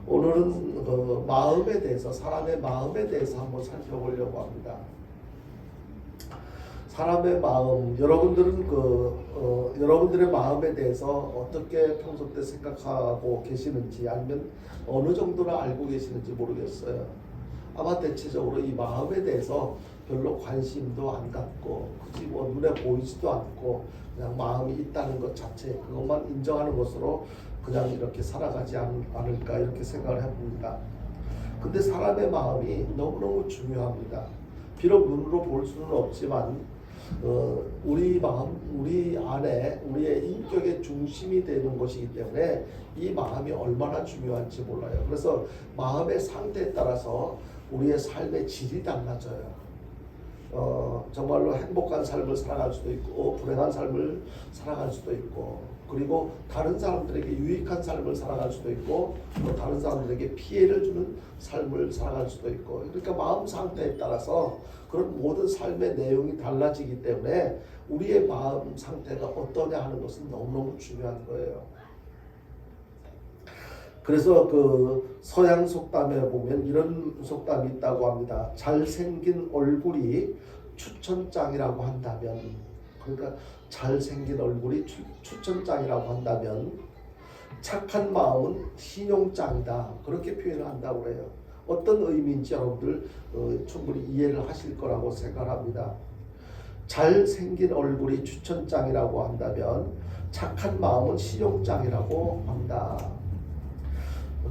오늘은 그 마음에 대해서, 사람의 마음에 대해서 한번 살펴보려고 합니다. 사람의 마음, 여러분들은 여러분들의 마음에 대해서 어떻게 평소 때 생각하고 계시는지, 아니면 어느 정도나 알고 계시는지 모르겠어요. 아마 대체적으로 이 마음에 대해서 별로 관심도 안 갖고, 굳이 뭐 눈에 보이지도 않고, 그냥 마음이 있다는 것 자체, 그것만 인정하는 것으로 그냥 이렇게 살아가지 않을까, 이렇게 생각을 해봅니다. 근데 사람의 마음이 너무너무 중요합니다. 비록 눈으로 볼 수는 없지만 우리 마음, 우리 안에 우리의 인격의 중심이 되는 것이기 때문에 이 마음이 얼마나 중요한지 몰라요. 그래서 마음의 상태에 따라서 우리의 삶의 질이 달라져요. 정말로 행복한 삶을 살아갈 수도 있고, 불행한 삶을 살아갈 수도 있고, 그리고 다른 사람들에게 유익한 삶을 살아갈 수도 있고, 또 다른 사람들에게 피해를 주는 삶을 살아갈 수도 있고, 그러니까 마음 상태에 따라서 그런 모든 삶의 내용이 달라지기 때문에 우리의 마음 상태가 어떠냐 하는 것은 너무너무 중요한 거예요. 그래서 그 서양 속담에 보면 이런 속담이 있다고 합니다. 잘생긴 얼굴이 추천장이라고 한다면, 그러니까 잘생긴 얼굴이 추천장이라고 한다면 착한 마음은 신용장이다, 그렇게 표현을 한다고 해요. 어떤 의미인지 여러분들 충분히 이해를 하실 거라고 생각합니다. 잘생긴 얼굴이 추천장이라고 한다면 착한 마음은 신용장이라고 한다.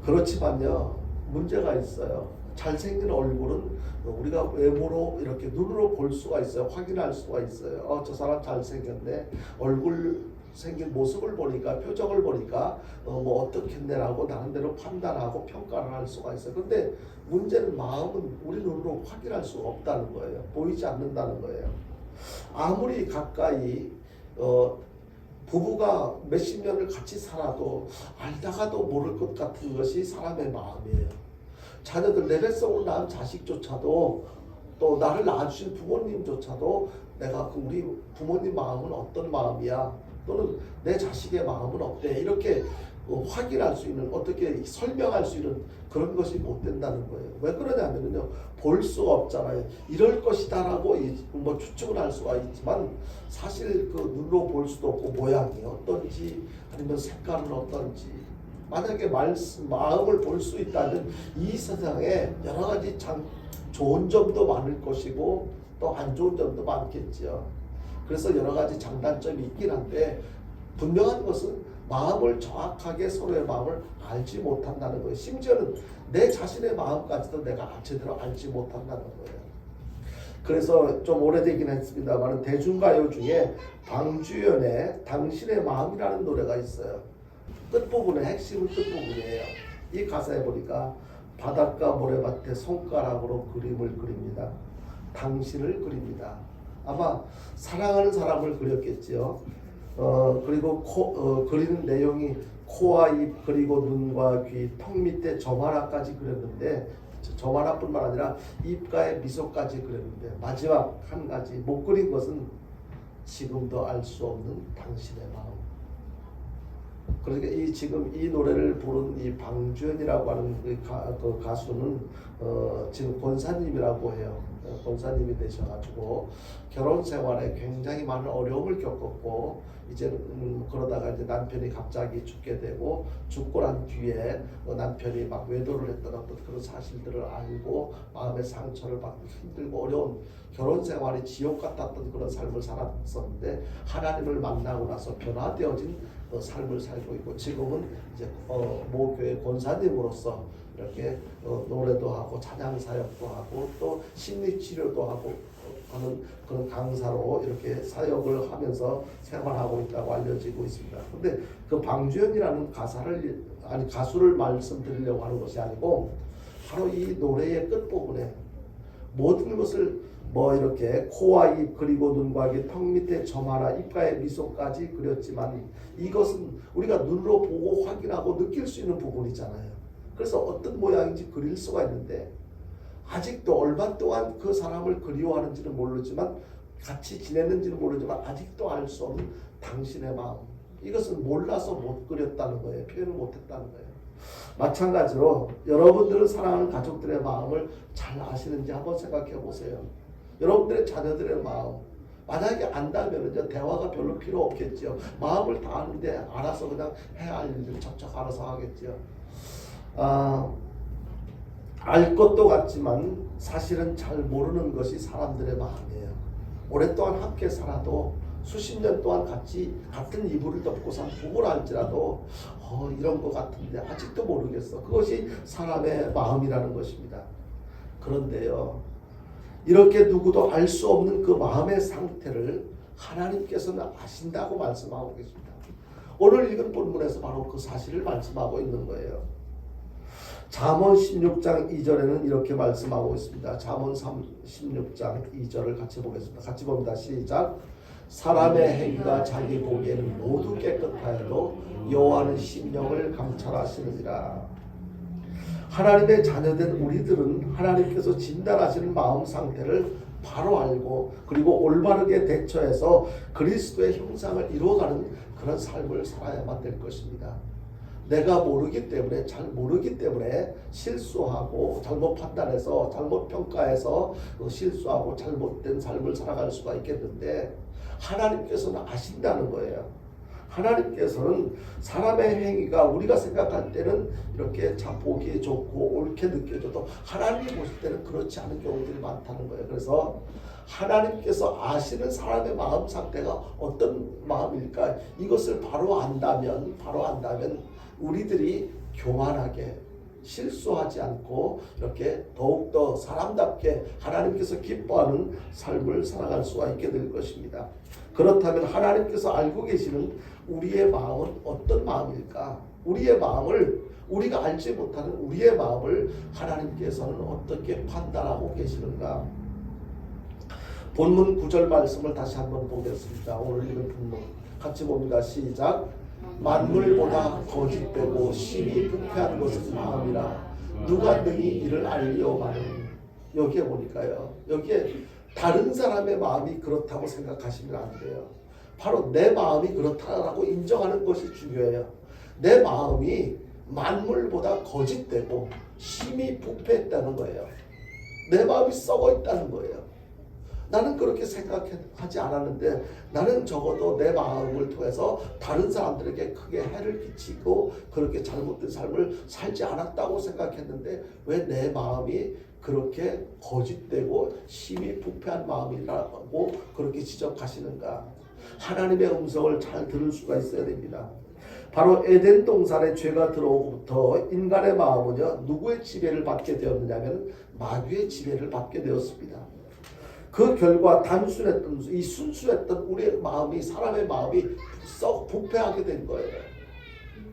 그렇지만요, 문제가 있어요. 잘생긴 얼굴은 우리가 외모로 이렇게 눈으로 볼 수가 있어요. 확인할 수가 있어요. 저 사람 잘생겼네. 얼굴 생긴 모습을 보니까, 표정을 보니까 뭐 어떻겠네라고 나름대로 판단하고 평가를 할 수가 있어요. 근데 문제는 마음은 우리 눈으로 확인할 수가 없다는 거예요. 보이지 않는다는 거예요. 아무리 가까이 부부가 몇십 년을 같이 살아도 알다가도 모를 것 같은 것이 사람의 마음이에요. 자녀들, 내 뱃속으로 낳은 자식조차도, 또 나를 낳아주신 부모님조차도 내가 우리 부모님 마음은 어떤 마음이야, 또는 내 자식의 마음은 어때, 이렇게 확인할 수 있는, 어떻게 설명할 수 있는 그런 것이 못 된다는 거예요. 왜 그러냐면요, 볼 수가 없잖아요. 이럴 것이다라고 뭐 추측을 할 수가 있지만 사실 그 눈으로 볼 수도 없고, 모양이 어떤지 아니면 색깔은 어떤지, 만약에 마음을 볼 수 있다면 이 세상에 여러 가지 좋은 점도 많을 것이고 또 안 좋은 점도 많겠죠. 그래서 여러 가지 장단점이 있긴 한데, 분명한 것은 마음을 정확하게, 서로의 마음을 알지 못한다는 거예요. 심지어는 내 자신의 마음까지도 내가 제대로 알지 못한다는 거예요. 그래서 좀 오래되긴 했습니다만 대중가요 중에 방주연의 당신의 마음이라는 노래가 있어요. 끝부분의 핵심은 끝부분이에요. 이 가사에 보니까 바닷가 모래밭에 손가락으로 그림을 그립니다. 당신을 그립니다. 아마 사랑하는 사람을 그렸겠지요. 그리고 그리는 내용이 코와 입, 그리고 눈과 귀, 턱 밑에 점 하나까지 그렸는데, 점 하나뿐만 아니라 입가에 미소까지 그렸는데, 마지막 한 가지 못 그린 것은 지금도 알 수 없는 당신의 마음. 그러니까 지금 이 노래를 부른 이 방주연이라고 하는 그 가수는 지금 권사님이라고 해요. 권사님이 되셔가지고 결혼 생활에 굉장히 많은 어려움을 겪었고, 이제 그러다가 이제 남편이 갑자기 죽게 되고, 죽고 난 뒤에 남편이 막 외도를 했던 어떤 그런 사실들을 알고 마음의 상처를 받고 힘들고 어려운 결혼 생활이 지옥 같았던 그런 삶을 살았었는데, 하나님을 만나고 나서 변화되어진 삶을 살고 있고, 지금은 이제 모교회 권사님으로서 이렇게 노래도 하고 찬양 사역도 하고 또 심리 치료도 하고 하는 그런 강사로 이렇게 사역을 하면서 생활하고 있다고 알려지고 있습니다. 근데 그 방주연이라는 가수를 말씀드리려고 하는 것이 아니고, 바로 이 노래의 끝부분에 모든 것을 이렇게 코와 입, 그리고 눈과 귀, 턱 밑에 점 하나, 입가에 미소까지 그렸지만, 이것은 우리가 눈으로 보고 확인하고 느낄 수 있는 부분이잖아요. 그래서 어떤 모양인지 그릴 수가 있는데, 아직도 얼마 동안 그 사람을 그리워하는지는 모르지만, 같이 지냈는지는 모르지만 아직도 알 수 없는 당신의 마음, 이것은 몰라서 못 그렸다는 거예요. 표현을 못했다는 거예요. 마찬가지로 여러분들은 사랑하는 가족들의 마음을 잘 아시는지 한번 생각해 보세요. 여러분들의 자녀들의 마음 만약에 안다면은요 대화가 별로 필요 없겠죠. 마음을 다 아는데 알아서 그냥 해야 할 일을 척척 알아서 하겠죠. 알 것도 같지만 사실은 잘 모르는 것이 사람들의 마음이에요. 오랫동안 함께 살아도 수십 년 동안 같은 이불을 덮고 산 부부라 할지라도 이런 것 같은데 아직도 모르겠어. 그것이 사람의 마음이라는 것입니다. 그런데요, 이렇게 누구도 알 수 없는 그 마음의 상태를 하나님께서는 아신다고 말씀하고 계십니다. 오늘 읽은 본문에서 바로 그 사실을 말씀하고 있는 거예요. 잠언 16장 2절에는 이렇게 말씀하고 있습니다. 잠언 16장 2절을 같이 보겠습니다. 같이 봅니다. 시작. 사람의 행위가 자기 보기에는 모두 깨끗하여도 여호와는 심령을 감찰하시느니라. 하나님의 자녀된 우리들은 하나님께서 진단하시는 마음 상태를 바로 알고 그리고 올바르게 대처해서 그리스도의 형상을 이루어가는 그런 삶을 살아야만 될 것입니다. 내가 모르기 때문에 잘 모르기 때문에 실수하고 잘못 판단해서 잘못 평가해서 실수하고 잘못된 삶을 살아갈 수가 있겠는데 하나님께서는 아신다는 거예요. 하나님께서는 사람의 행위가 우리가 생각할 때는 이렇게 참 보기에 좋고 옳게 느껴져도 하나님이 보실 때는 그렇지 않은 경우들이 많다는 거예요. 그래서 하나님께서 아시는 사람의 마음 상태가 어떤 마음일까? 이것을 바로 안다면 우리들이 교만하게 실수하지 않고 이렇게 더욱더 사람답게 하나님께서 기뻐하는 삶을 살아갈 수가 있게 될 것입니다. 그렇다면 하나님께서 알고 계시는 우리의 마음은 어떤 마음일까? 우리의 마음을 우리가 알지 못하는 우리의 마음을 하나님께서는 어떻게 판단하고 계시는가? 본문 9절 말씀을 다시 한번 보겠습니다. 오늘 읽은 본문 같이 봅니다. 시작. 만물보다 거짓되고 심히 부패한 것은 마음이라 누가 능히 이를 알리오마는. 여기에 보니까요, 여기에 다른 사람의 마음이 그렇다고 생각하시면 안 돼요. 바로 내 마음이 그렇다라고 인정하는 것이 중요해요. 내 마음이 만물보다 거짓되고 심히 부패했다는 거예요. 내 마음이 썩어 있다는 거예요. 나는 그렇게 생각하지 않았는데 나는 적어도 내 마음을 통해서 다른 사람들에게 크게 해를 끼치고 그렇게 잘못된 삶을 살지 않았다고 생각했는데 왜 내 마음이 그렇게 거짓되고 심히 부패한 마음이라고 그렇게 지적하시는가? 하나님의 음성을 잘 들을 수가 있어야 됩니다. 바로 에덴 동산에 죄가 들어오고부터 인간의 마음은요, 누구의 지배를 받게 되었느냐면 마귀의 지배를 받게 되었습니다. 그 결과 단순했던 이 순수했던 우리의 마음이 사람의 마음이 썩 부패하게 된 거예요.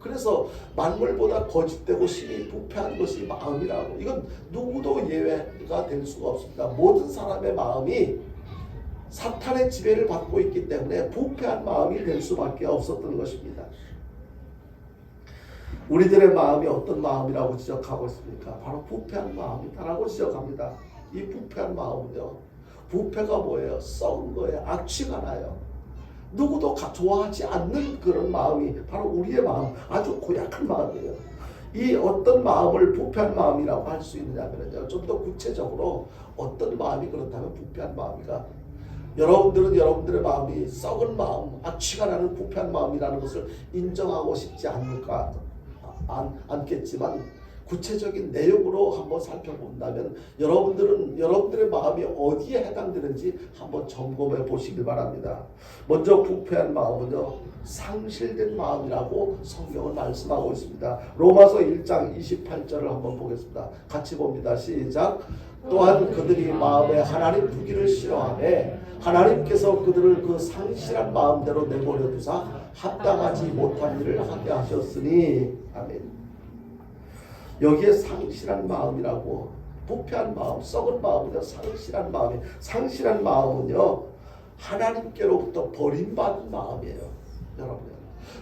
그래서 만물보다 거짓되고 심히 부패한 것이 마음이라고. 이건 누구도 예외가 될 수가 없습니다. 모든 사람의 마음이 사탄의 지배를 받고 있기 때문에 부패한 마음이 될 수밖에 없었던 것입니다. 우리들의 마음이 어떤 마음이라고 지적하고 있습니까? 바로 부패한 마음이다라고 지적합니다. 이 부패한 마음은요, 부패가 뭐예요? 썩은 거예요. 악취가 나요. 누구도 좋아하지 않는 그런 마음이 바로 우리의 마음, 아주 고약한 마음이에요. 이 어떤 마음을 부패한 마음이라고 할 수 있느냐면요, 좀 더 구체적으로 어떤 마음이 그렇다면 부패한 마음이가, 여러분들은 여러분들의 마음이 썩은 마음, 악취가 나는 부패한 마음이라는 것을 인정하고 싶지 않겠지만 구체적인 내용으로 한번 살펴본다면 여러분들은 여러분들의 마음이 어디에 해당되는지 한번 점검해 보시길 바랍니다. 먼저 부패한 마음은요, 상실된 마음이라고 성경은 말씀하고 있습니다. 로마서 1장 28절을 한번 보겠습니다. 같이 봅니다. 시작. 또한 그들이 마음에 하나님 두기를 싫어하매 하나님께서 그들을 그 상실한 마음대로 내버려 두사 합당하지 못한 일을 하게 하셨으니. 아멘. 여기에 상실한 마음이라고, 부패한 마음, 썩은 마음은요, 상실한 마음이, 상실한 마음은요, 하나님께로부터 버림받은 마음이에요. 여러분,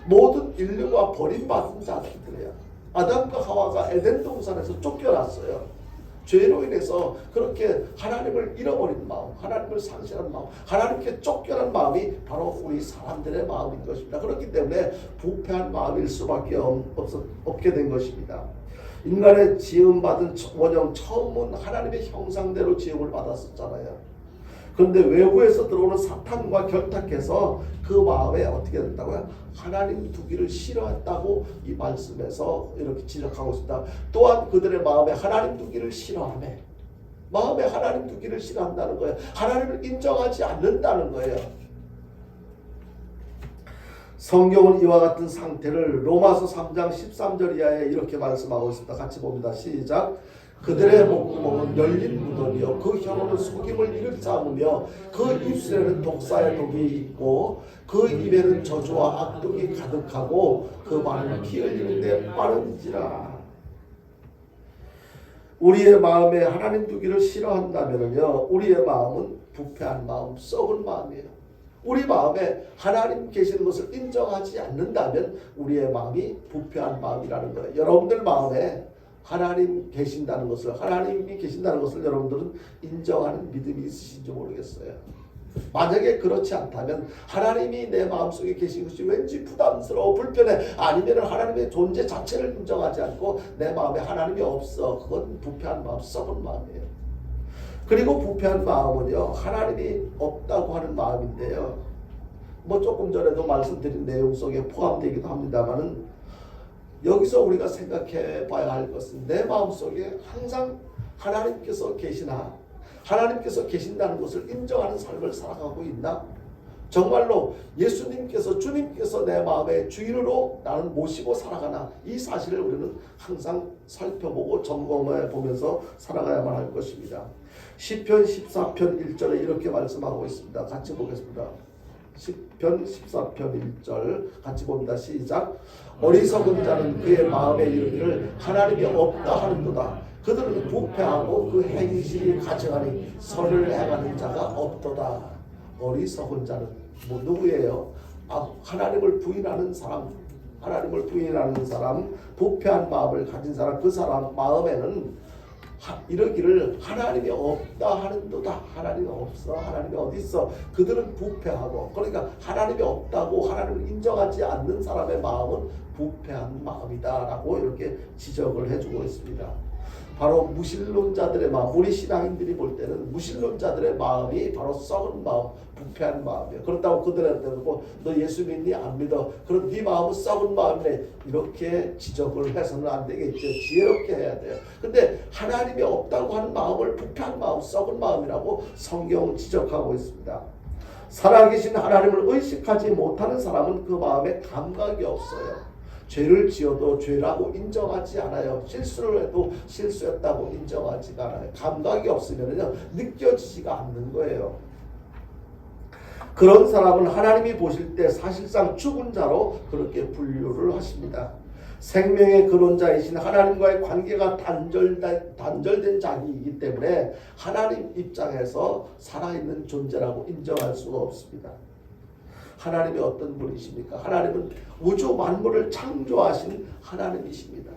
모든 인류가 버림받은 자들이에요. 아담과 하와가 에덴 동산에서 쫓겨났어요. 죄로 인해서 그렇게 하나님을 잃어버린 마음, 하나님을 상실한 마음, 하나님께 쫓겨난 마음이 바로 우리 사람들의 마음인 것입니다. 그렇기 때문에 부패한 마음일 수밖에 없게 된 것입니다. 인간의 지음받은 원형 처음은 하나님의 형상대로 지음을 받았었잖아요. 그런데 외부에서 들어오는 사탄과 결탁해서 그 마음에 어떻게 된다고요? 하나님 두기를 싫어했다고 이 말씀에서 이렇게 지적하고 있습니다. 또한 그들의 마음에 하나님 두기를 싫어하며, 마음에 하나님 두기를 싫어한다는 거예요. 하나님을 인정하지 않는다는 거예요. 성경은 이와 같은 상태를 로마서 3장 13절 이하에 이렇게 말씀하고 있습니다. 같이 봅니다. 시작. 그들의 목구멍은 열린 무덤이요 그 혀로는 속임을 이를 삼으며 그 입술에는 독사의 독이 있고 그 입에는 저주와 악독이 가득하고 그 말은 피 흘리는데 빠른지라. 우리의 마음에 하나님 두기를 싫어한다면요, 우리의 마음은 부패한 마음, 썩은 마음이에요. 우리 마음에 하나님 계시는 것을 인정하지 않는다면 우리의 마음이 부패한 마음이라는 거예요. 여러분들 마음에 하나님 계신다는 것을, 하나님이 계신다는 것을 여러분들은 인정하는 믿음이 있으신지 모르겠어요. 만약에 그렇지 않다면 하나님이 내 마음속에 계신 것이 왠지 부담스러워, 불편해, 아니면 하나님의 존재 자체를 인정하지 않고 내 마음에 하나님이 없어. 그건 부패한 마음, 썩은 마음이에요. 그리고 부패한 마음은요, 하나님이 없다고 하는 마음인데요, 뭐 조금 전에도 말씀드린 내용 속에 포함되기도 합니다만은, 여기서 우리가 생각해 봐야 할 것은 내 마음속에 항상 하나님께서 계시나, 하나님께서 계신다는 것을 인정하는 삶을 살아가고 있나? 정말로 예수님께서, 주님께서 내 마음의 주인으로 나는 모시고 살아가나? 이 사실을 우리는 항상 살펴보고 점검해 보면서 살아가야만 할 것입니다. 시편 14편 1절에 이렇게 말씀하고 있습니다. 같이 보겠습니다. 시편 14편 1절 같이 봅니다. 시작. 어리석은 자는 그의 마음에 이르기를 하나님이 없다 하는도다. 그들은 부패하고 그 행실이 가증하니 선을 행하는 자가 없도다. 어리석은 자는 누구예요? 하나님을 부인하는 사람, 하나님을 부인하는 사람, 부패한 마음을 가진 사람, 그 사람 마음에는 이러기를 하나님이 없다 하는도다. 하나님이 없어. 하나님이 어디 있어? 그들은 부패하고, 그러니까 하나님이 없다고 하나님을 인정하지 않는 사람의 마음은 부패한 마음이다 라고 이렇게 지적을 해주고 있습니다. 바로 무신론자들의 마음, 우리 신앙인들이 볼 때는 무신론자들의 마음이 바로 썩은 마음, 부패한 마음이에요. 그렇다고 그들한테 뭐 너 예수 믿니? 안 믿어. 그럼 네 마음은 썩은 마음이네. 이렇게 지적을 해서는 안 되겠죠. 지혜롭게 해야 돼요. 근데 하나님이 없다고 하는 마음을 부패한 마음, 썩은 마음이라고 성경은 지적하고 있습니다. 살아계신 하나님을 의식하지 못하는 사람은 그 마음에 감각이 없어요. 죄를 지어도 죄라고 인정하지 않아요. 실수를 해도 실수했다고 인정하지 않아요. 감각이 없으면요, 느껴지지가 않는 거예요. 그런 사람은 하나님이 보실 때 사실상 죽은 자로 그렇게 분류를 하십니다. 생명의 근원자이신 하나님과의 관계가 단절된 자이기 때문에 하나님 입장에서 살아있는 존재라고 인정할 수가 없습니다. 하나님이 어떤 분이십니까? 하나님은 우주 만물을 창조하신 하나님이십니다.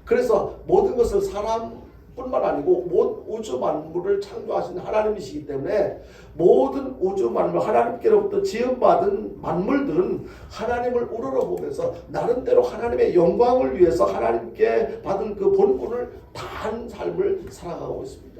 그래서 모든 것을 사람뿐만 아니고 우주 만물을 창조하신 하나님이시기 때문에 모든 우주 만물, 하나님께로부터 지음받은 만물들은 하나님을 우러러보면서 나름대로 하나님의 영광을 위해서 하나님께 받은 그 본분을 다한 삶을 살아가고 있습니다.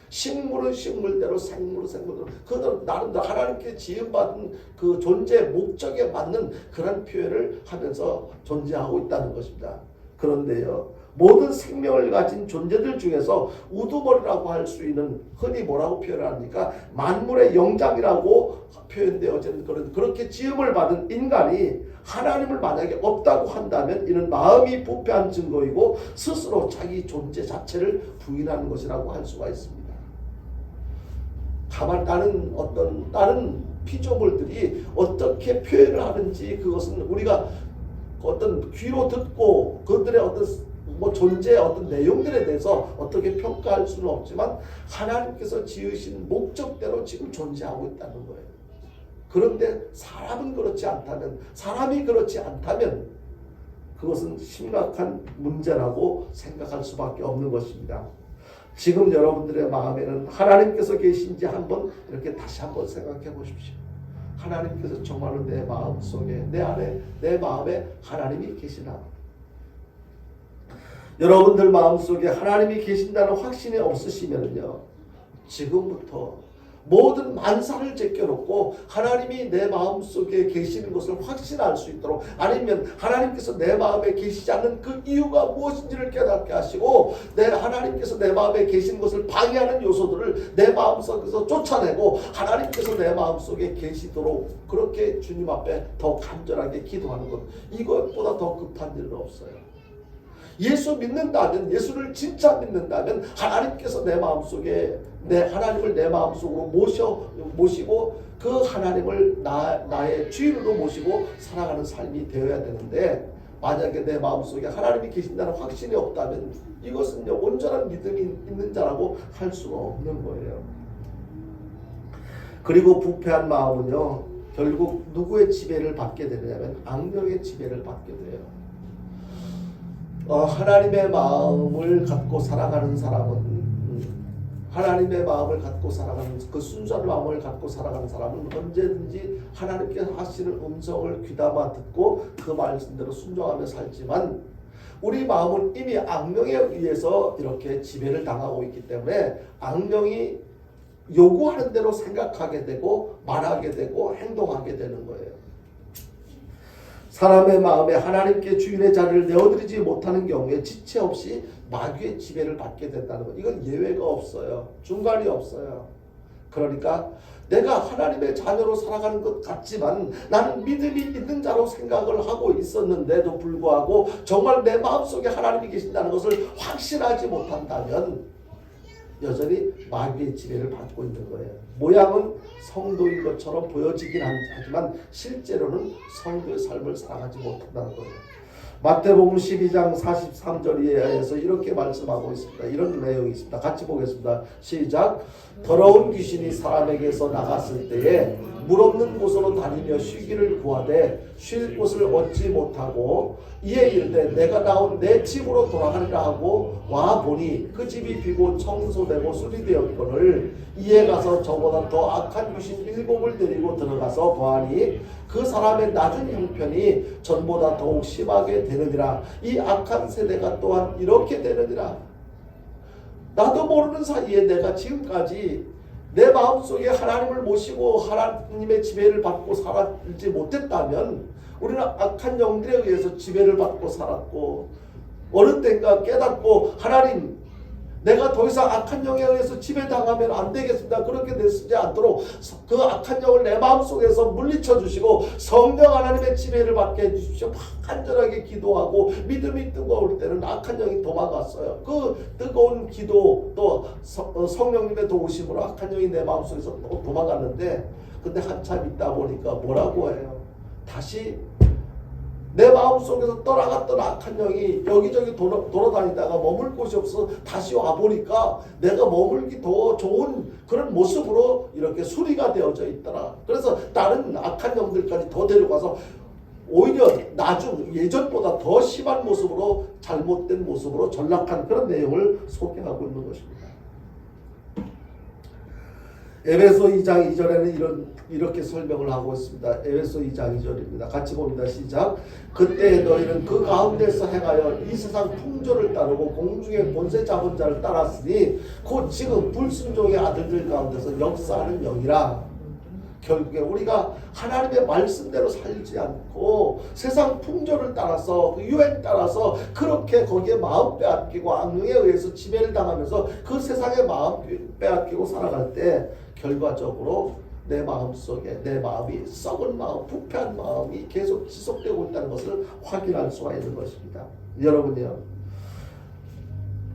식물은 식물대로, 생물은 생물대로, 그들 나름대로 하나님께 지음받은 그 존재 목적에 맞는 그런 표현을 하면서 존재하고 있다는 것입니다. 그런데요, 모든 생명을 가진 존재들 중에서 우두머리라고 할 수 있는, 흔히 뭐라고 표현합니까? 만물의 영장이라고 표현되어진 그렇게 지음을 받은 인간이 하나님을 만약에 없다고 한다면 이는 마음이 부패한 증거이고 스스로 자기 존재 자체를 부인하는 것이라고 할 수가 있습니다. 가만 다른 피조물들이 어떻게 표현을 하는지 그것은 우리가 어떤 귀로 듣고 그들의 어떤 존재의 어떤 내용들에 대해서 어떻게 평가할 수는 없지만 하나님께서 지으신 목적대로 지금 존재하고 있다는 거예요. 그런데 사람이 그렇지 않다면 그것은 심각한 문제라고 생각할 수밖에 없는 것입니다. 지금 여러분들의 마음에는 하나님께서 계신지 한번 이렇게 다시 한번 생각해 보십시오. 하나님께서 정말로 내 마음 속에, 내 안에, 내 마음에 하나님이 계시나? 여러분들 마음속에 하나님이 계신다는 확신이 없으시면요, 지금부터 모든 만사를 제껴놓고 하나님이 내 마음속에 계시는 것을 확신할 수 있도록, 아니면 하나님께서 내 마음에 계시지 않는 그 이유가 무엇인지를 깨닫게 하시고, 하나님께서 내 마음에 계신 것을 방해하는 요소들을 내 마음속에서 쫓아내고 하나님께서 내 마음속에 계시도록 그렇게 주님 앞에 더 간절하게 기도하는 것, 이것보다 더 급한 일은 없어요. 예수 믿는다면, 예수를 진짜 믿는다면 하나님께서 내 마음속에, 하나님을 내 마음속으로 모시고 그 하나님을 나의 주인으로 모시고 살아가는 삶이 되어야 되는데, 만약에 내 마음속에 하나님이 계신다는 확신이 없다면 이것은 온전한 믿음이 있는 자라고 할 수가 없는 거예요. 그리고 부패한 마음은요, 결국 누구의 지배를 받게 되냐면 악령의 지배를 받게 돼요. 하나님의 마음을 갖고 살아가는 사람은, 하나님의 마음을 갖고 살아가는, 그 순수한 마음을 갖고 살아가는 사람은 언제든지 하나님께서 하시는 음성을 귀담아 듣고 그 말씀대로 순종하며 살지만, 우리 마음은 이미 악령에 의해서 이렇게 지배를 당하고 있기 때문에 악령이 요구하는 대로 생각하게 되고 말하게 되고 행동하게 되는 거예요. 사람의 마음에 하나님께 주인의 자리를 내어드리지 못하는 경우에 지체 없이 마귀의 지배를 받게 된다는 것, 이건 예외가 없어요. 중간이 없어요. 그러니까 내가 하나님의 자녀로 살아가는 것 같지만 나는 믿음이 있는 자로 생각을 하고 있었는데도 불구하고 정말 내 마음속에 하나님이 계신다는 것을 확신하지 못한다면 여전히 마귀의 지배를 받고 있는 거예요. 모양은 성도인 것처럼 보여지긴 하지만 실제로는 성도의 삶을 살아가지 못한다는 거예요. 마태복음 12장 43절에서 이렇게 말씀하고 있습니다. 이런 내용이 있습니다. 같이 보겠습니다. 시작. 더러운 귀신이 사람에게서 나갔을 때에 물 없는 곳으로 다니며 쉬기를 구하되 쉴 곳을 얻지 못하고 이에 이르되 내가 나온 내 집으로 돌아가리라 하고 와 보니 그 집이 비고 청소되고 수리되었거늘 이에 가서 저보다 더 악한 귀신 7을 데리고 들어가서 보아니 그 사람의 낮은 형편이 전보다 더욱 심하게 되느니라. 이 악한 세대가 또한 이렇게 되느니라. 나도 모르는 사이에 내가 지금까지 내 마음속에 하나님을 모시고 하나님의 지배를 받고 살지 못했다면 우리는 악한 영들에 의해서 지배를 받고 살았고, 어느 때인가 깨닫고 하나님, 내가 더 이상 악한 영에 의해서 지배당하면 안 되겠습니다. 그렇게 되지 않도록 그 악한 영을 내 마음속에서 물리쳐 주시고 성령 하나님의 지배를 받게 해주십시오. 간절하게 기도하고 믿음이 뜨거울 때는 악한 영이 도망갔어요. 그 뜨거운 기도 또 성령님의 도우심으로 악한 영이 내 마음속에서 또 도망갔는데, 근데 한참 있다 보니까 뭐라고 해요? 다시 내 마음속에서 떠나갔던 악한 영이 여기저기 돌아다니다가 머물 곳이 없어 다시 와보니까 내가 머물기 더 좋은 그런 모습으로 이렇게 수리가 되어져 있더라. 그래서 다른 악한 영들까지 더 데려가서 오히려 예전보다 더 심한 모습으로, 잘못된 모습으로 전락한 그런 내용을 소개하고 있는 것입니다. 에베소 2장 2절에는 이렇게 설명을 하고 있습니다. 에베소 2장 2절입니다. 같이 봅니다. 시작. 그때 너희는 그 가운데서 행하여 이 세상 풍조를 따르고 공중의 권세 잡은 자를 따랐으니 곧 지금 불순종의 아들들 가운데서 역사하는 영이라. 결국에 우리가 하나님의 말씀대로 살지 않고 세상 풍조를 따라서 그 유행 따라서 그렇게 거기에 마음 빼앗기고 악령에 의해서 지배를 당하면서 그 세상에 마음 빼앗기고 살아갈 때 결과적으로 내 마음속에 내 마음이 썩은 마음, 부패한 마음이 계속 지속되고 있다는 것을 확인할 수가 있는 것입니다. 여러분이요,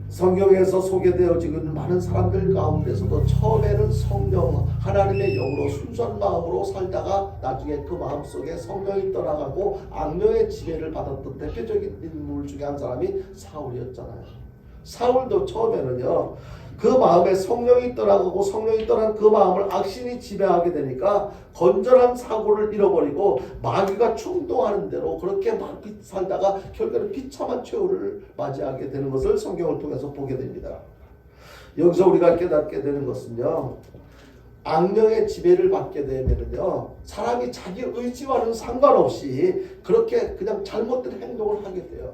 성경에서 소개되어지고 있는 많은 사람들 가운데서도 처음에는 성령 하나님의 영으로 순수한 마음으로 살다가 나중에 그 마음속에 성령이 떠나가고 악령의 지배를 받았던 대표적인 인물 중에 한 사람이 사울이었잖아요. 사울도 처음에는요, 그 마음에 성령이 떠나가고 성령이 떠난 그 마음을 악신이 지배하게 되니까 건전한 사고를 잃어버리고 마귀가 충동하는 대로 그렇게 막 살다가 결국에는 비참한 최후를 맞이하게 되는 것을 성경을 통해서 보게 됩니다. 여기서 우리가 깨닫게 되는 것은요, 악령의 지배를 받게 되면은요, 사람이 자기 의지와는 상관없이 그렇게 그냥 잘못된 행동을 하게 돼요.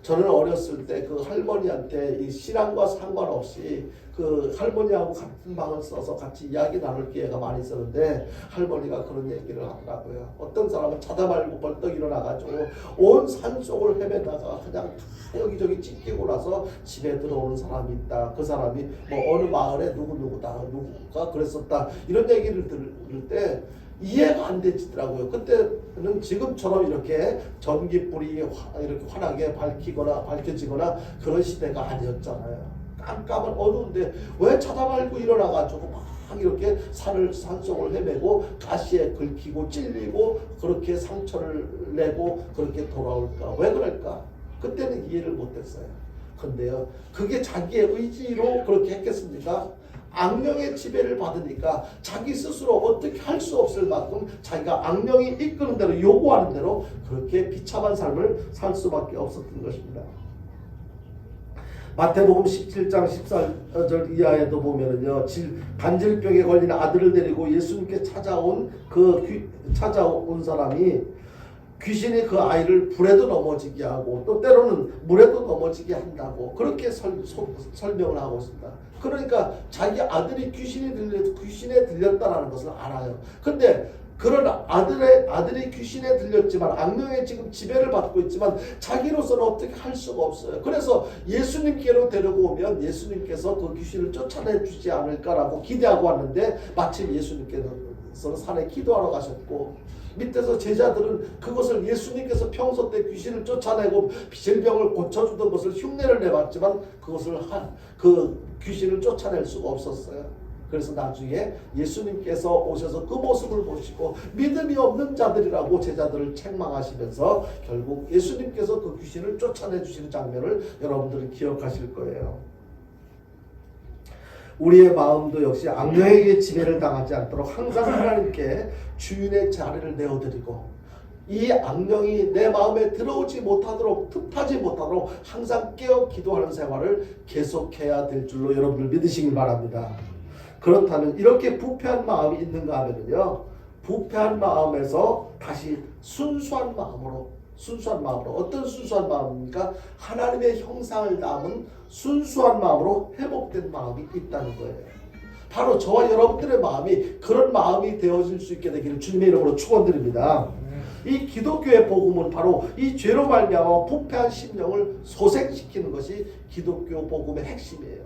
저는 어렸을 때 그 할머니한테 이 신앙과 상관없이 그 할머니하고 같은 방을 써서 같이 이야기 나눌 기회가 많이 있었는데, 할머니가 그런 얘기를 하더라고요. 어떤 사람은 자다 말고 벌떡 일어나가지고 온 산속을 헤매다가 그냥 다 여기저기 찢기고 나서 집에 들어오는 사람이 있다. 그 사람이 뭐 어느 마을에 누구누구다, 누구가 그랬었다, 이런 얘기를 들을 때 이해가 안 되지더라고요. 그때는 지금처럼 이렇게 전기불이 이렇게 환하게 밝혀지거나 그런 시대가 아니었잖아요. 깜깜한 어두운데 왜 자다 말고 일어나가지고 막 이렇게 산속을 헤매고 가시에 긁히고 찔리고 그렇게 상처를 내고 그렇게 돌아올까? 왜 그럴까? 그때는 이해를 못했어요. 근데요, 그게 자기의 의지로 그렇게 했겠습니까? 악령의 지배를 받으니까 자기 스스로 어떻게 할 수 없을 만큼 자기가 악령이 이끄는 대로, 요구하는 대로 그렇게 비참한 삶을 살 수밖에 없었던 것입니다. 마태복음 17장 14절 이하에도 보면은요, 간질병에 걸린 아들을 데리고 예수님께 찾아온 사람이 귀신이 그 아이를 불에도 넘어지게 하고 또 때로는 물에도 넘어지게 한다고 그렇게 설명을 하고 있습니다. 그러니까 자기 아들이 귀신에 들렸다라는 것을 알아요. 근데 그런 아들이 귀신에 들렸지만 악령에 지금 지배를 받고 있지만 자기로서는 어떻게 할 수가 없어요. 그래서 예수님께로 데리고 오면 예수님께서 그 귀신을 쫓아내 주지 않을까라고 기대하고 왔는데, 마침 예수님께서는 산에 기도하러 가셨고 밑에서 제자들은 그것을 예수님께서 평소 때 귀신을 쫓아내고 질병을 고쳐주던 것을 흉내를 내봤지만 그 귀신을 쫓아낼 수가 없었어요. 그래서 나중에 예수님께서 오셔서 그 모습을 보시고 믿음이 없는 자들이라고 제자들을 책망하시면서 결국 예수님께서 그 귀신을 쫓아내 주시는 장면을 여러분들은 기억하실 거예요. 우리의 마음도 역시 악령에게 지배를 당하지 않도록 항상 하나님께 주인의 자리를 내어드리고, 이 악령이 내 마음에 들어오지 못하도록, 틈타지 못하도록 항상 깨어 기도하는 생활을 계속해야 될 줄로 여러분들 믿으시길 바랍니다. 그렇다면 이렇게 부패한 마음이 있는가 하면요, 부패한 마음에서 다시 순수한 마음으로, 어떤 순수한 마음입니까? 하나님의 형상을 담은 순수한 마음으로 회복된 마음이 있다는 거예요. 바로 저와 여러분들의 마음이 그런 마음이 되어질 수 있게 되기를 주님의 이름으로 축원드립니다. 이 기독교의 복음은 바로 이 죄로 말미암아 부패한 심령을 소생시키는 것이 기독교 복음의 핵심이에요.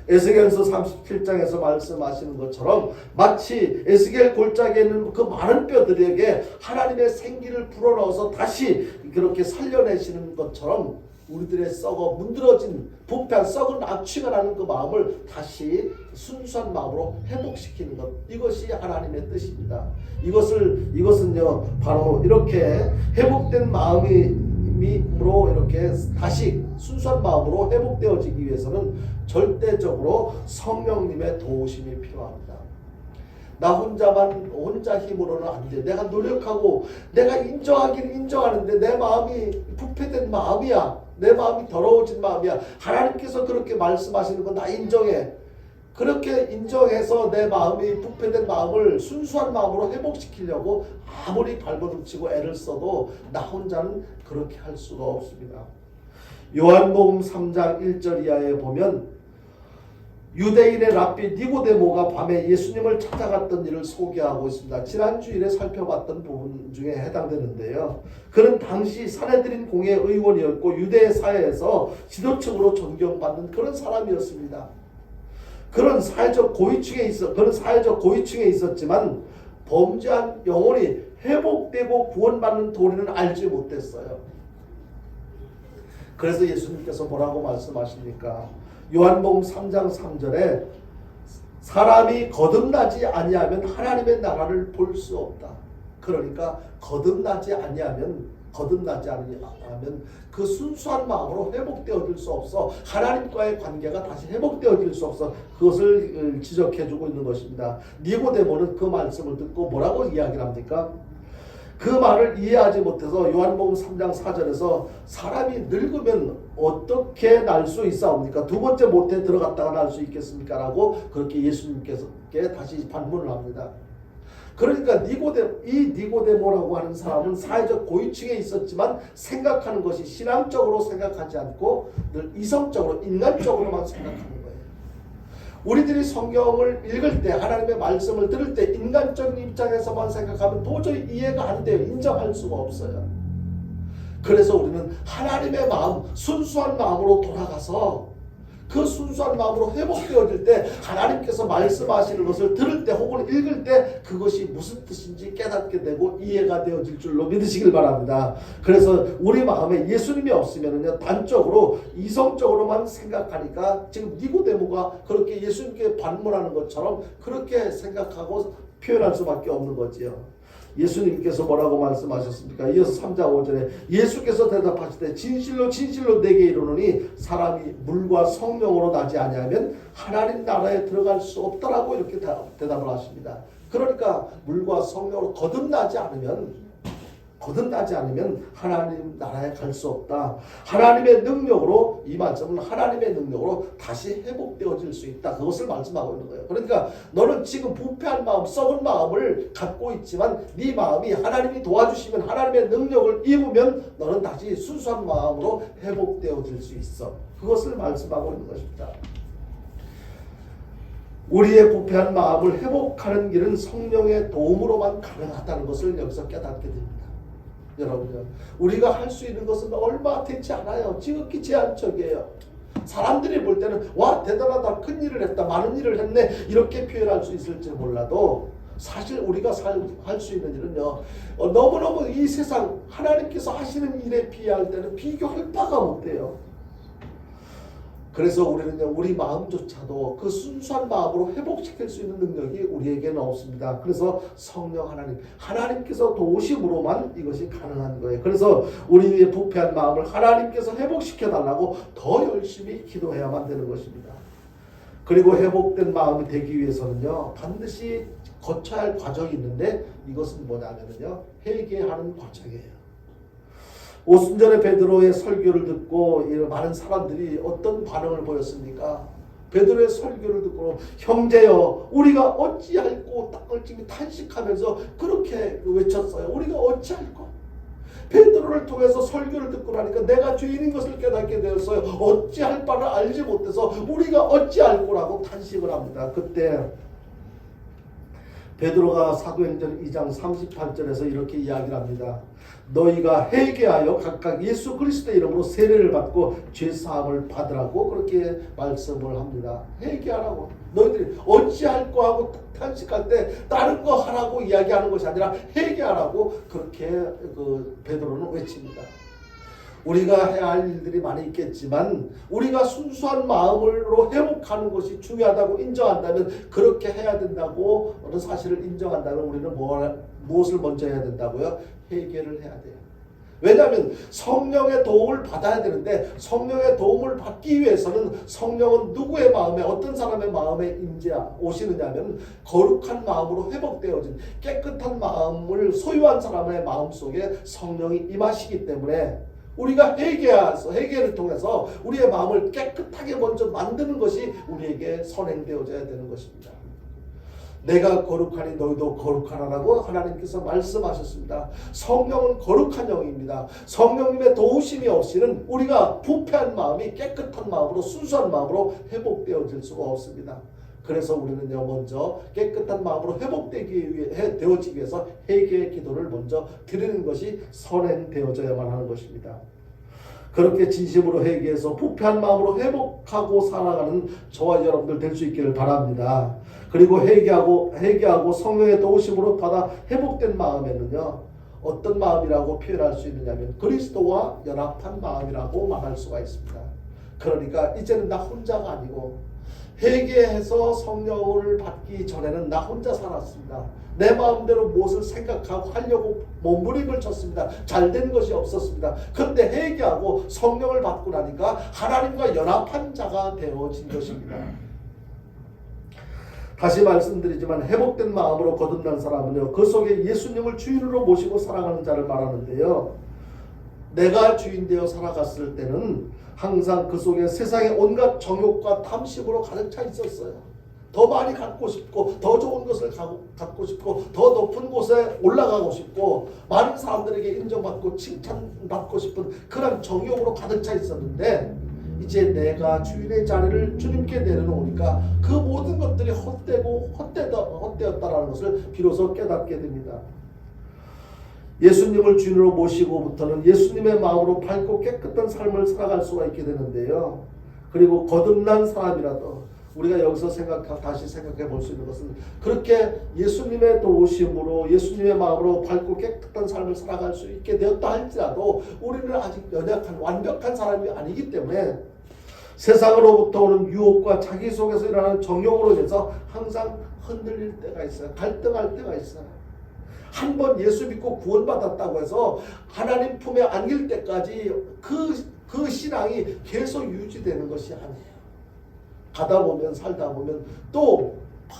에스겔서 37장에서 말씀하시는 것처럼 마치 에스겔 골짜기에 있는 그 많은 뼈들에게 하나님의 생기를 불어넣어서 다시 그렇게 살려내시는 것처럼 우리들의 썩어 문드러진 부패한 썩은 악취가 나는 그 마음을 다시 순수한 마음으로 회복시키는 것, 이것이 하나님의 뜻입니다. 이것은요 바로 이렇게 회복된 마음으로 이렇게 다시 순수한 마음으로 회복되어지기 위해서는 절대적으로 성령님의 도우심이 필요합니다. 나 혼자 힘으로는 안 돼. 내가 노력하고 내가 인정하기는 인정하는데 내 마음이 부패된 마음이야. 내 마음이 더러워진 마음이야. 하나님께서 그렇게 말씀하시는 건 나 인정해. 그렇게 인정해서 내 마음이 부패된 마음을 순수한 마음으로 회복시키려고 아무리 발버둥치고 애를 써도 나 혼자는 그렇게 할 수가 없습니다. 요한복음 3장 1절 이하에 보면 유대인의 랍비 니고데모가 밤에 예수님을 찾아갔던 일을 소개하고 있습니다. 지난 주일에 살펴봤던 부분 중에 해당되는데요. 그는 당시 사내들인 공회 의원이었고 유대 사회에서 지도층으로 존경받는 그런 사람이었습니다. 그런 사회적 고위층에 있었지만 범죄한 영혼이 회복되고 구원받는 도리는 알지 못했어요. 그래서 예수님께서 뭐라고 말씀하십니까? 요한복음 3장 3절에 사람이 거듭나지 아니하면 하나님의 나라를 볼 수 없다. 그러니까 거듭나지 않으면 그 순수한 마음으로 회복되어질 수 없어. 하나님과의 관계가 다시 회복되어질 수 없어. 그것을 지적해주고 있는 것입니다. 니고데모는 그 말씀을 듣고 뭐라고 이야기를 합니까? 그 말을 이해하지 못해서 요한복음 3장 4절에서 사람이 늙으면 어떻게 날 수 있사옵니까? 두 번째 모태에 들어갔다가 날 수 있겠습니까? 라고 그렇게 예수님께서 다시 반문을 합니다. 그러니까 니고데모라고 하는 사람은 사회적 고위층에 있었지만 생각하는 것이 신앙적으로 생각하지 않고 늘 이성적으로 인간적으로만 생각하는 거예요. 우리들이 성경을 읽을 때 하나님의 말씀을 들을 때 인간적인 입장에서만 생각하면 도저히 이해가 안 돼요. 인정할 수가 없어요. 그래서 우리는 하나님의 마음, 순수한 마음으로 돌아가서 그 순수한 마음으로 회복되어질 때 하나님께서 말씀하시는 것을 들을 때 혹은 읽을 때 그것이 무슨 뜻인지 깨닫게 되고 이해가 되어질 줄로 믿으시길 바랍니다. 그래서 우리 마음에 예수님이 없으면요 단적으로 이성적으로만 생각하니까 지금 니고데모가 그렇게 예수님께 반문하는 것처럼 그렇게 생각하고 표현할 수밖에 없는 거지요. 예수님께서 뭐라고 말씀하셨습니까? 이어서 3장 5절에 예수께서 대답하시되 진실로 진실로 내게 이르노니 사람이 물과 성령으로 나지 아니하면 하나님 나라에 들어갈 수 없다라고 이렇게 대답을 하십니다. 그러니까 물과 성령으로 거듭나지 않으면 하나님 나라에 갈 수 없다. 하나님의 능력으로, 이 말씀은 하나님의 능력으로 다시 회복되어질 수 있다. 그것을 말씀하고 있는 거예요. 그러니까 너는 지금 부패한 마음, 썩은 마음을 갖고 있지만 네 마음이 하나님이 도와주시면 하나님의 능력을 입으면 너는 다시 순수한 마음으로 회복되어질 수 있어. 그것을 말씀하고 있는 것입니다. 우리의 부패한 마음을 회복하는 길은 성령의 도움으로만 가능하다는 것을 여기서 깨닫게 됩니다. 여러분요, 우리가 할 수 있는 것은 얼마 되지 않아요. 지극히 제한적이에요. 사람들이 볼 때는 와 대단하다, 큰 일을 했다, 많은 일을 했네 이렇게 표현할 수 있을지 몰라도 사실 우리가 할 수 있는 일은요 너무너무 이 세상 하나님께서 하시는 일에 비할 때는 비교할 바가 못 돼요. 그래서 우리는요 우리 마음조차도 그 순수한 마음으로 회복시킬 수 있는 능력이 우리에게는 없습니다. 그래서 성령 하나님께서 도우심으로만 이것이 가능한 거예요. 그래서 우리의 부패한 마음을 하나님께서 회복시켜 달라고 더 열심히 기도해야만 되는 것입니다. 그리고 회복된 마음이 되기 위해서는요 반드시 거쳐야 할 과정이 있는데 이것은 뭐냐면요 회개하는 과정이에요. 오순절에 베드로의 설교를 듣고 많은 사람들이 어떤 반응을 보였습니까? 베드로의 설교를 듣고 형제여 우리가 어찌할꼬 땅을 찌며 탄식하면서 그렇게 외쳤어요. 우리가 어찌할꼬? 베드로를 통해서 설교를 듣고 나니까 내가 죄인인 것을 깨닫게 되었어요. 어찌할 바를 알지 못해서 우리가 어찌할꼬라고 탄식을 합니다. 그때 베드로가 사도행전 2장 38절에서 이렇게 이야기를 합니다. 너희가 회개하여 각각 예수 그리스도의 이름으로 세례를 받고 죄사함을 받으라고 그렇게 말씀을 합니다. 회개하라고. 너희들이 어찌할 거 하고 탄식할 때 다른 거 하라고 이야기하는 것이 아니라 회개하라고 그렇게 베드로는 외칩니다. 우리가 해야 할 일들이 많이 있겠지만 우리가 순수한 마음으로 회복하는 것이 중요하다고 인정한다면 그렇게 해야 된다고 어느 사실을 인정한다면 우리는 무엇을 먼저 해야 된다고요? 회개를 해야 돼요. 왜냐하면 성령의 도움을 받아야 되는데 성령의 도움을 받기 위해서는 성령은 누구의 마음에 어떤 사람의 마음에 오시느냐면 거룩한 마음으로 회복되어진 깨끗한 마음을 소유한 사람의 마음속에 성령이 임하시기 때문에 우리가 회개를 통해서 우리의 마음을 깨끗하게 먼저 만드는 것이 우리에게 선행되어져야 되는 것입니다. 내가 거룩하니 너희도 거룩하라고 하나님께서 말씀하셨습니다. 성령은 거룩한 영입니다. 성령님의 도우심이 없이는 우리가 부패한 마음이 깨끗한 마음으로 순수한 마음으로 회복되어질 수가 없습니다. 그래서 우리는요 먼저 깨끗한 마음으로 되어지기 위해서 회개의 기도를 먼저 드리는 것이 선행되어져야만 하는 것입니다. 그렇게 진심으로 회개해서 부패한 마음으로 회복하고 살아가는 저와 여러분들 될 수 있기를 바랍니다. 그리고 회개하고 성령의 도우심으로 받아 회복된 마음에는요 어떤 마음이라고 표현할 수 있느냐면 그리스도와 연합한 마음이라고 말할 수가 있습니다. 그러니까 이제는 나 혼자가 아니고 회개해서 성령을 받기 전에는 나 혼자 살았습니다. 내 마음대로 무엇을 생각하고 하려고 몸부림을 쳤습니다. 잘된 것이 없었습니다. 그런데 회개하고 성령을 받고 나니까 하나님과 연합한 자가 되어진 것입니다. 다시 말씀드리지만 회복된 마음으로 거듭난 사람은요 그 속에 예수님을 주인으로 모시고 살아가는 자를 말하는데요 내가 주인 되어 살아갔을 때는 항상 그 속에 세상의 온갖 정욕과 탐심으로 가득 차 있었어요. 더 많이 갖고 싶고 더 좋은 것을 갖고 싶고 더 높은 곳에 올라가고 싶고 많은 사람들에게 인정받고 칭찬받고 싶은 그런 정욕으로 가득 차 있었는데 이제 내가 주인의 자리를 주님께 내려놓으니까 그 모든 것들이 헛되었다라는 것을 비로소 깨닫게 됩니다. 예수님을 주인으로 모시고부터는 예수님의 마음으로 밝고 깨끗한 삶을 살아갈 수가 있게 되는데요. 그리고 거듭난 사람이라도 우리가 여기서 다시 생각해 볼 수 있는 것은 그렇게 예수님의 도우심으로 예수님의 마음으로 밝고 깨끗한 삶을 살아갈 수 있게 되었다 할지라도 우리는 아직 연약한 완벽한 사람이 아니기 때문에 세상으로부터 오는 유혹과 자기 속에서 일어나는 정욕으로 인해서 항상 흔들릴 때가 있어요. 갈등할 때가 있어요. 한 번 예수 믿고 구원받았다고 해서 하나님 품에 안길 때까지 그 신앙이 계속 유지되는 것이 아니에요. 가다 보면 살다 보면 또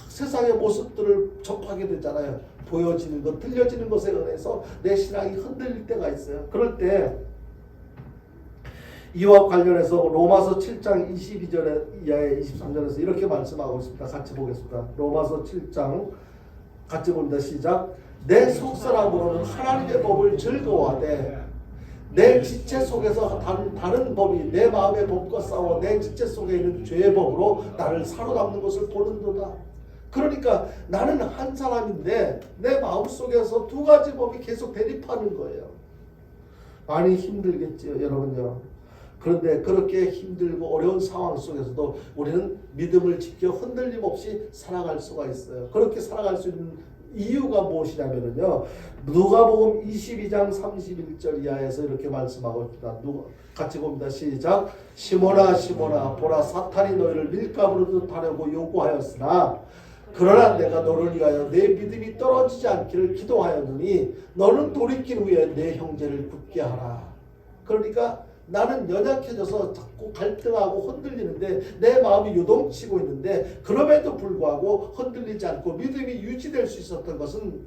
세상의 모습들을 접하게 되잖아요. 보여지는 것, 들려지는 것에 의해서 내 신앙이 흔들릴 때가 있어요. 그럴 때 이와 관련해서 로마서 7장 22절에 이하의 23절에서 이렇게 말씀하고 있습니다. 같이 보겠습니다. 로마서 7장 같이 봅니다. 시작. 내 속사람으로는 하나님의 법을 즐거워하되 내 지체 속에서 다른 법이 내 마음의 법과 싸워 내 지체 속에 있는 죄의 법으로 나를 사로잡는 것을 보는도다. 그러니까 나는 한 사람인데 내 마음속에서 두 가지 법이 계속 대립하는 거예요. 많이 힘들겠죠, 여러분요. 그런데 그렇게 힘들고 어려운 상황 속에서도 우리는 믿음을 지켜 흔들림 없이 살아갈 수가 있어요. 그렇게 살아갈 수 있는 이유가 무엇이냐면요. 누가복음 22장 31절 이하에서 이렇게 말씀하고 있습니다. 같이 봅니다. 시작. 시몬아 시몬아 보라 사탄이 너희를 밀가부르듯 하려고 요구하였으나 그러나 내가 너를 위하여 내 믿음이 떨어지지 않기를 기도하였느니 너는 돌이킨 후에 내 형제를 굳게 하라. 그러니까 나는 연약해져서 자꾸 갈등하고 흔들리는데 내 마음이 요동치고 있는데 그럼에도 불구하고 흔들리지 않고 믿음이 유지될 수 있었던 것은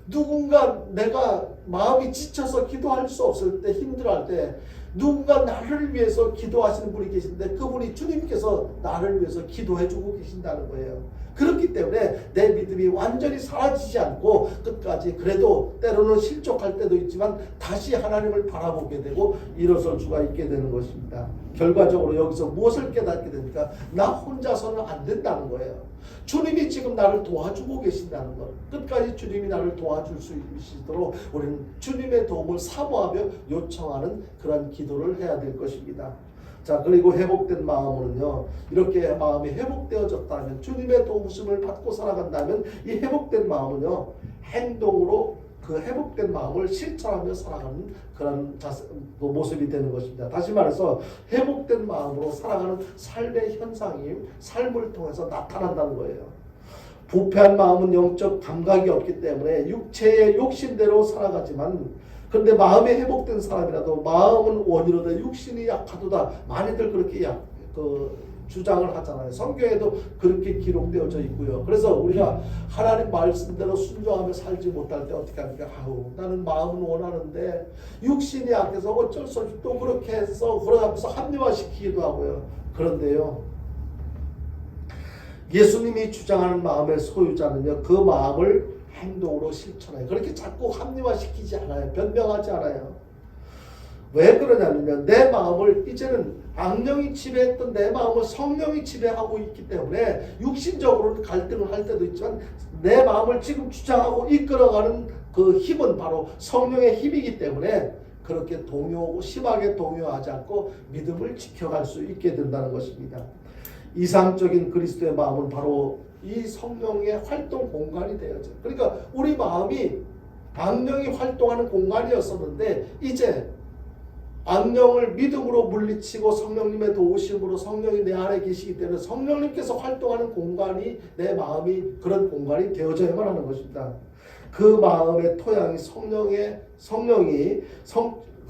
누군가 내가 마음이 지쳐서 기도할 수 없을 때 힘들어할 때 누군가 나를 위해서 기도하시는 분이 계신데 그분이 주님께서 나를 위해서 기도해주고 계신다는 거예요. 그렇기 때문에 내 믿음이 완전히 사라지지 않고 끝까지 그래도 때로는 실족할 때도 있지만 다시 하나님을 바라보게 되고 일어설 수가 있게 되는 것입니다. 결과적으로 여기서 무엇을 깨닫게 됩니까? 나 혼자서는 안 된다는 거예요. 주님이 지금 나를 도와주고 계신다는 것. 끝까지 주님이 나를 도와줄 수 있도록 우리는 주님의 도움을 사모하며 요청하는 그런 기도를 해야 될 것입니다. 자, 그리고 회복된 마음으로는요, 이렇게 마음이 회복되어졌다면 주님의 도우심을 받고 살아간다면 이 회복된 마음은요 행동으로 그 회복된 마음을 실천하며 살아가는 그런 모습이 되는 것입니다. 다시 말해서 회복된 마음으로 살아가는 삶의 현상이 삶을 통해서 나타난다는 거예요. 부패한 마음은 영적 감각이 없기 때문에 육체의 욕심대로 살아가지만 그런데 마음이 회복된 사람이라도 마음은 원이로다 육신이 약하도다 많이들 그렇게 주장을 하잖아요. 성경에도 그렇게 기록되어져 있고요. 그래서 우리가 하나님 말씀대로 순종하며 살지 못할 때 어떻게 합니까? 나는 마음은 원하는데 육신이 약해서 어쩔 수 없이 또 그렇게 해서 그러면서 합리화시키기도 하고요. 그런데요, 예수님이 주장하는 마음의 소유자는요, 그 마음을 행동으로 실천해요. 그렇게 자꾸 합리화시키지 않아요. 변명하지 않아요. 왜 그러냐면요, 내 마음을 이제는 악령이 지배했던 내 마음을 성령이 지배하고 있기 때문에 육신적으로는 갈등을 할 때도 있지만 내 마음을 지금 주장하고 이끌어가는 그 힘은 바로 성령의 힘이기 때문에 그렇게 심하게 동요하지 않고 믿음을 지켜갈 수 있게 된다는 것입니다. 이상적인 그리스도의 마음은 바로 이 성령의 활동 공간이 되어져. 그러니까 우리 마음이 악령이 활동하는 공간이었었는데 이제 악령을 믿음으로 물리치고 성령님의 도우심으로 성령이 내 안에 계시기 때문에 성령님께서 활동하는 공간이 내 마음이 그런 공간이 되어져야만 하는 것입니다. 그 마음의 토양이 성령이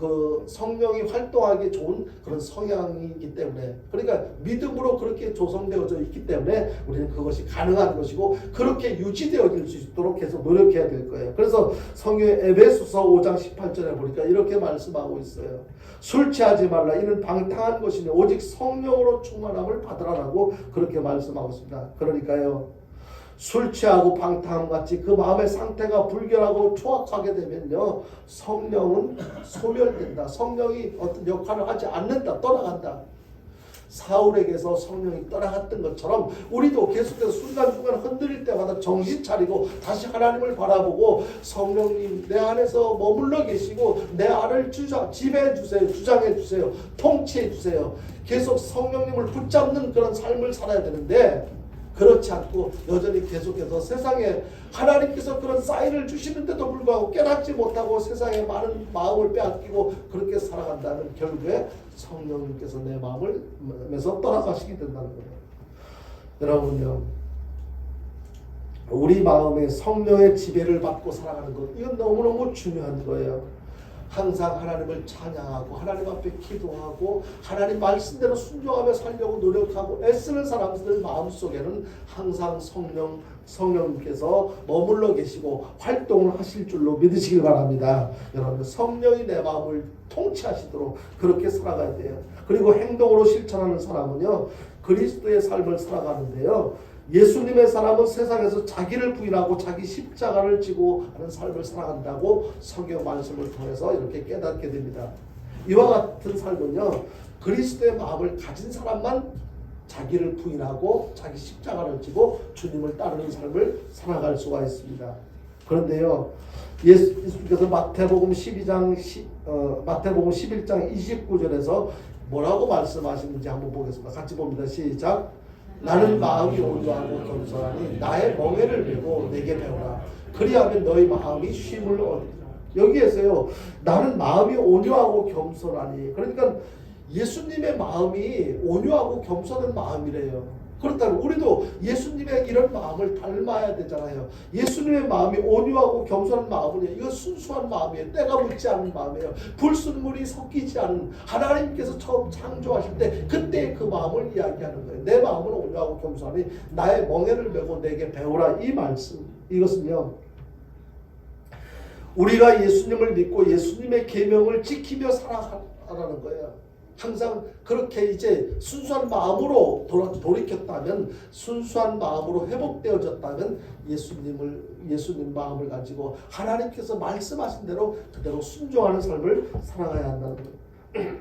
그 성령이 활동하기 좋은 그런 성향이기 때문에, 그러니까 믿음으로 그렇게 조성되어져 있기 때문에 우리는 그것이 가능한 것이고 그렇게 유지되어질 수 있도록 계속 노력해야 될 거예요. 그래서 성경의 에베소서 5장 18절에 보니까 이렇게 말씀하고 있어요. 술 취하지 말라. 이는 방탕한 것이니 오직 성령으로 충만함을 받으라라고 그렇게 말씀하고 있습니다. 그러니까요, 술 취하고 방탕함 같이 그 마음의 상태가 불결하고 초악하게 되면요, 성령은 소멸된다. 성령이 어떤 역할을 하지 않는다. 떠나간다. 사울에게서 성령이 떠나갔던 것처럼 우리도 계속해서 순간순간 흔들릴 때마다 정신 차리고 다시 하나님을 바라보고, 성령님 내 안에서 머물러 계시고 내 안을 지배해 주세요. 주장해 주세요. 통치해 주세요. 계속 성령님을 붙잡는 그런 삶을 살아야 되는데, 그렇지 않고 여전히 계속해서 세상에 하나님께서 그런 사인을 주시는데도 불구하고 깨닫지 못하고 세상에 많은 마음을 빼앗기고 그렇게 살아간다면 결국에 성령님께서 내 마음에서 떠나가시게 된다는 거예요. 여러분요, 우리 마음에 성령의 지배를 받고 살아가는 것, 이건 너무너무 중요한 거예요. 항상 하나님을 찬양하고 하나님 앞에 기도하고 하나님 말씀대로 순종하며 살려고 노력하고 애쓰는 사람들 마음속에는 항상 성령님께서 머물러 계시고 활동을 하실 줄로 믿으시길 바랍니다. 여러분, 성령이 내 마음을 통치하시도록 그렇게 살아가야 돼요. 그리고 행동으로 실천하는 사람은요, 그리스도의 삶을 살아가는데요, 예수님의 사람은 세상에서 자기를 부인하고 자기 십자가를 지고 하는 삶을 살아간다고 성경 말씀을 통해서 이렇게 깨닫게 됩니다. 이와 같은 삶은요, 그리스도의 마음을 가진 사람만 자기를 부인하고 자기 십자가를 지고 주님을 따르는 삶을 살아갈 수가 있습니다. 그런데요, 예수님께서 마태복음 11장 29절에서 뭐라고 말씀하시는지 한번 보겠습니다. 같이 봅니다. 시작. 나는 마음이 온유하고 겸손하니 나의 멍에를 메고 내게 배우라. 그리하면 너희 마음이 쉼을 얻으리라. 여기에서요, 나는 마음이 온유하고 겸손하니, 그러니까 예수님의 마음이 온유하고 겸손한 마음이래요. 그렇다면 우리도 예수님의 이런 마음을 닮아야 되잖아요. 예수님의 마음이 온유하고 겸손한 마음은요, 이거 순수한 마음이에요. 때가 묻지 않은 마음이에요. 불순물이 섞이지 않은, 하나님께서 처음 창조하실 때 그때 그 마음을 이야기하는 거예요. 내 마음은 온유하고 겸손하니 나의 멍에를 메고 내게 배우라. 이 말씀, 이것은요, 우리가 예수님을 믿고 예수님의 계명을 지키며 살아가라는 거예요. 항상 그렇게 이제 순수한 마음으로 돌이켰다면, 순수한 마음으로 회복되어졌다면 예수님 마음을 가지고 하나님께서 말씀하신 대로 그대로 순종하는 삶을 살아가야 한다는 거예요.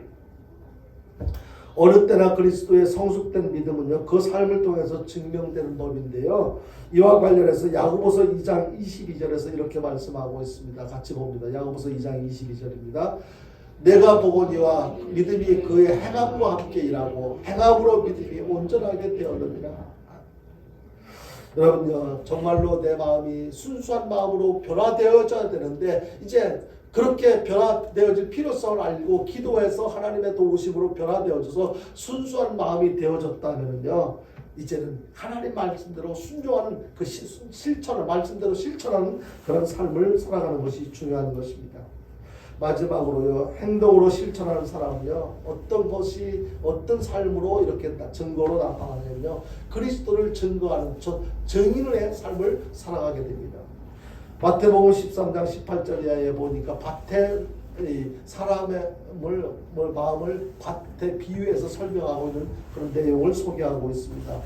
어느 때나 그리스도의 성숙된 믿음은요, 그 삶을 통해서 증명되는 법인데요, 이와 관련해서 야고보서 2장 22절에서 이렇게 말씀하고 있습니다. 같이 봅니다. 야고보서 2장 22절입니다. 내가 보거니와 믿음이 그의 행함과 함께 일하고 행함으로 믿음이 온전하게 되었느니라. 여러분요, 정말로 내 마음이 순수한 마음으로 변화되어져야 되는데, 이제 그렇게 변화되어질 필요성을 알고 기도해서 하나님의 도우심으로 변화되어져서 순수한 마음이 되어졌다면요, 이제는 하나님 말씀대로 순종하는 그 실천을, 말씀대로 실천하는 그런 삶을 살아가는 것이 중요한 것입니다. 마지막으로요, 행동으로 실천하는 사람은요, 어떤 삶으로 이렇게 증거로 나타나냐면요, 그리스도를 증거하는 증인의 삶을 살아가게 됩니다. 마태복음 13장 18절에 보니까 사람의 마음을 밭에 비유해서 설명하고 있는 그런 내용을 소개하고 있습니다.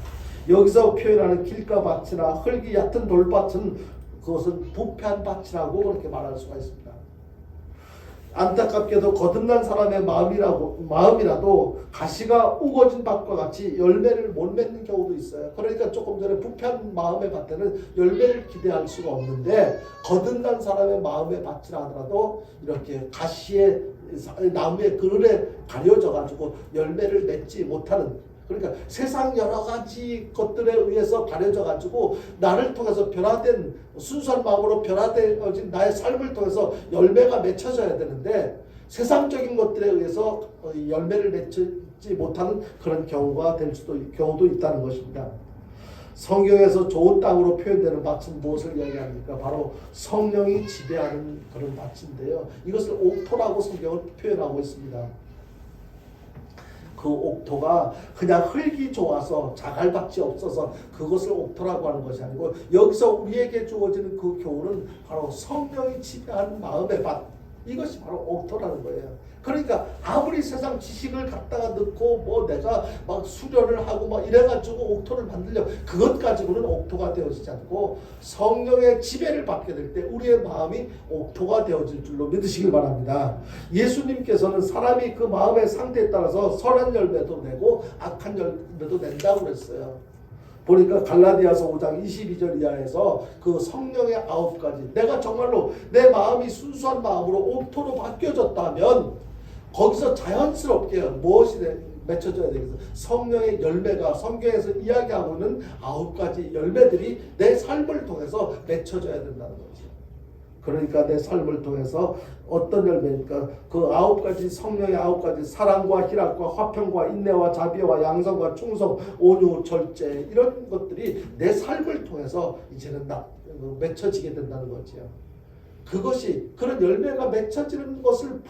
여기서 표현하는 길가 밭이나 흙이 얕은 돌밭은 그것은 부패한 밭이라고 그렇게 말할 수가 있습니다. 안타깝게도 거듭난 사람의 마음이라도 가시가 우거진 밭과 같이 열매를 못 맺는 경우도 있어요. 그러니까 조금 전에 부패한 마음의 밭에는 열매를 기대할 수가 없는데, 거듭난 사람의 마음의 밭이라 하더라도 이렇게 가시의 나무의 그늘에 가려져 가지고 열매를 맺지 못하는, 그러니까 세상 여러 가지 것들에 의해서 가려져 가지고 나를 통해서 변화된, 순수한 마음으로 변화되어진 나의 삶을 통해서 열매가 맺혀져야 되는데, 세상적인 것들에 의해서 열매를 맺지 못하는 그런 경우도 있다는 것입니다. 성경에서 좋은 땅으로 표현되는 밭은 무엇을 이야기합니까? 바로 성령이 지배하는 그런 밭인데요. 이것을 옥토라고 성경을 표현하고 있습니다. 그 옥토가 그냥 흙이 좋아서 자갈밭이 없어서 그것을 옥토라고 하는 것이 아니고, 여기서 우리에게 주어지는 그 교훈은 바로 성령이 지배하는 마음의 밭, 이것이 바로 옥토라는 거예요. 그러니까 아무리 세상 지식을 갖다가 넣고 뭐 내가 막 수련을 하고 막 이래가지고 옥토를 만들려, 그것 가지고는 옥토가 되어지지 않고 성령의 지배를 받게 될 때 우리의 마음이 옥토가 되어질 줄로 믿으시길 바랍니다. 예수님께서는 사람이 그 마음의 상태에 따라서 선한 열매도 내고 악한 열매도 낸다고 그랬어요. 보니까 갈라디아서 5장 22절 이하에서 그 성령의 9가지, 내가 정말로 내 마음이 순수한 마음으로 옥토로 바뀌어졌다면 거기서 자연스럽게 무엇이 맺혀져야 되겠어? 성령의 열매가 성경에서 이야기하고 있는 9가지 열매들이 내 삶을 통해서 맺혀져야 된다는 거죠. 그러니까 내 삶을 통해서 어떤 열매입니까? 그 9가지, 성령의 9가지, 사랑과 희락과 화평과 인내와 자비와 양성과 충성, 온유, 절제, 이런 것들이 내 삶을 통해서 이제는 맺혀지게 된다는 거죠. 그것이, 그런 열매가 맺혀지는 것을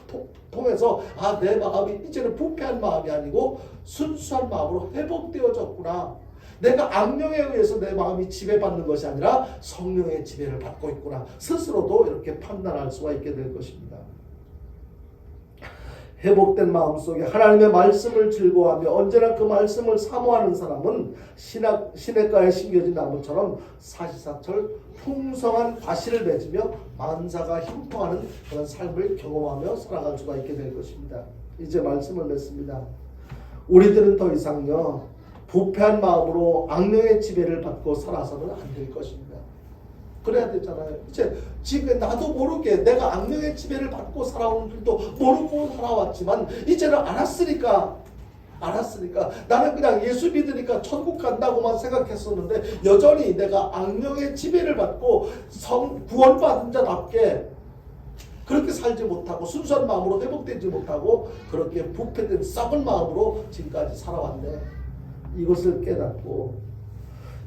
통해서 내 마음이 이제는 부패한 마음이 아니고 순수한 마음으로 회복되어졌구나. 내가 악령에 의해서 내 마음이 지배받는 것이 아니라 성령의 지배를 받고 있구나. 스스로도 이렇게 판단할 수가 있게 될 것입니다. 회복된 마음 속에 하나님의 말씀을 즐거워하며 언제나 그 말씀을 사모하는 사람은 시냇가에 심겨진 나무처럼 사시사철 풍성한 과실을 맺으며 만사가 힘통하는 그런 삶을 경험하며 살아갈 수가 있게 될 것입니다. 이제 말씀을 맺습니다. 우리들은 더 이상요 부패한 마음으로 악령의 지배를 받고 살아서는 안 될 것입니다. 그래야 되잖아요. 이제 지금 나도 모르게 내가 악령의 지배를 받고 살아온 줄도 모르고 살아왔지만 이제는 알았으니까 나는 그냥 예수 믿으니까 천국 간다고만 생각했었는데 여전히 내가 악령의 지배를 받고 구원받은 자답게 그렇게 살지 못하고 순수한 마음으로 회복되지 못하고 그렇게 부패된 썩은 마음으로 지금까지 살아왔네. 이것을 깨닫고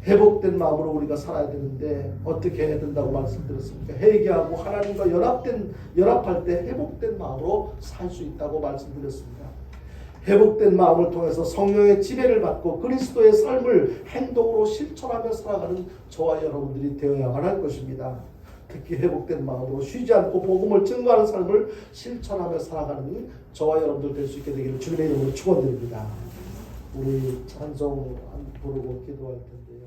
회복된 마음으로 우리가 살아야 되는데 어떻게 해야 된다고 말씀드렸습니까? 회개하고 하나님과 연합할 때 회복된 마음으로 살 수 있다고 말씀드렸습니다. 회복된 마음을 통해서 성령의 지배를 받고 그리스도의 삶을 행동으로 실천하며 살아가는 저와 여러분들이 되어야만 할 것입니다. 특히 회복된 마음으로 쉬지 않고 복음을 증거하는 삶을 실천하며 살아가는 저와 여러분들 될 수 있게 되기를 주님의 이름으로 축원드립니다. 우리 찬송 부르고 기도할 텐데요.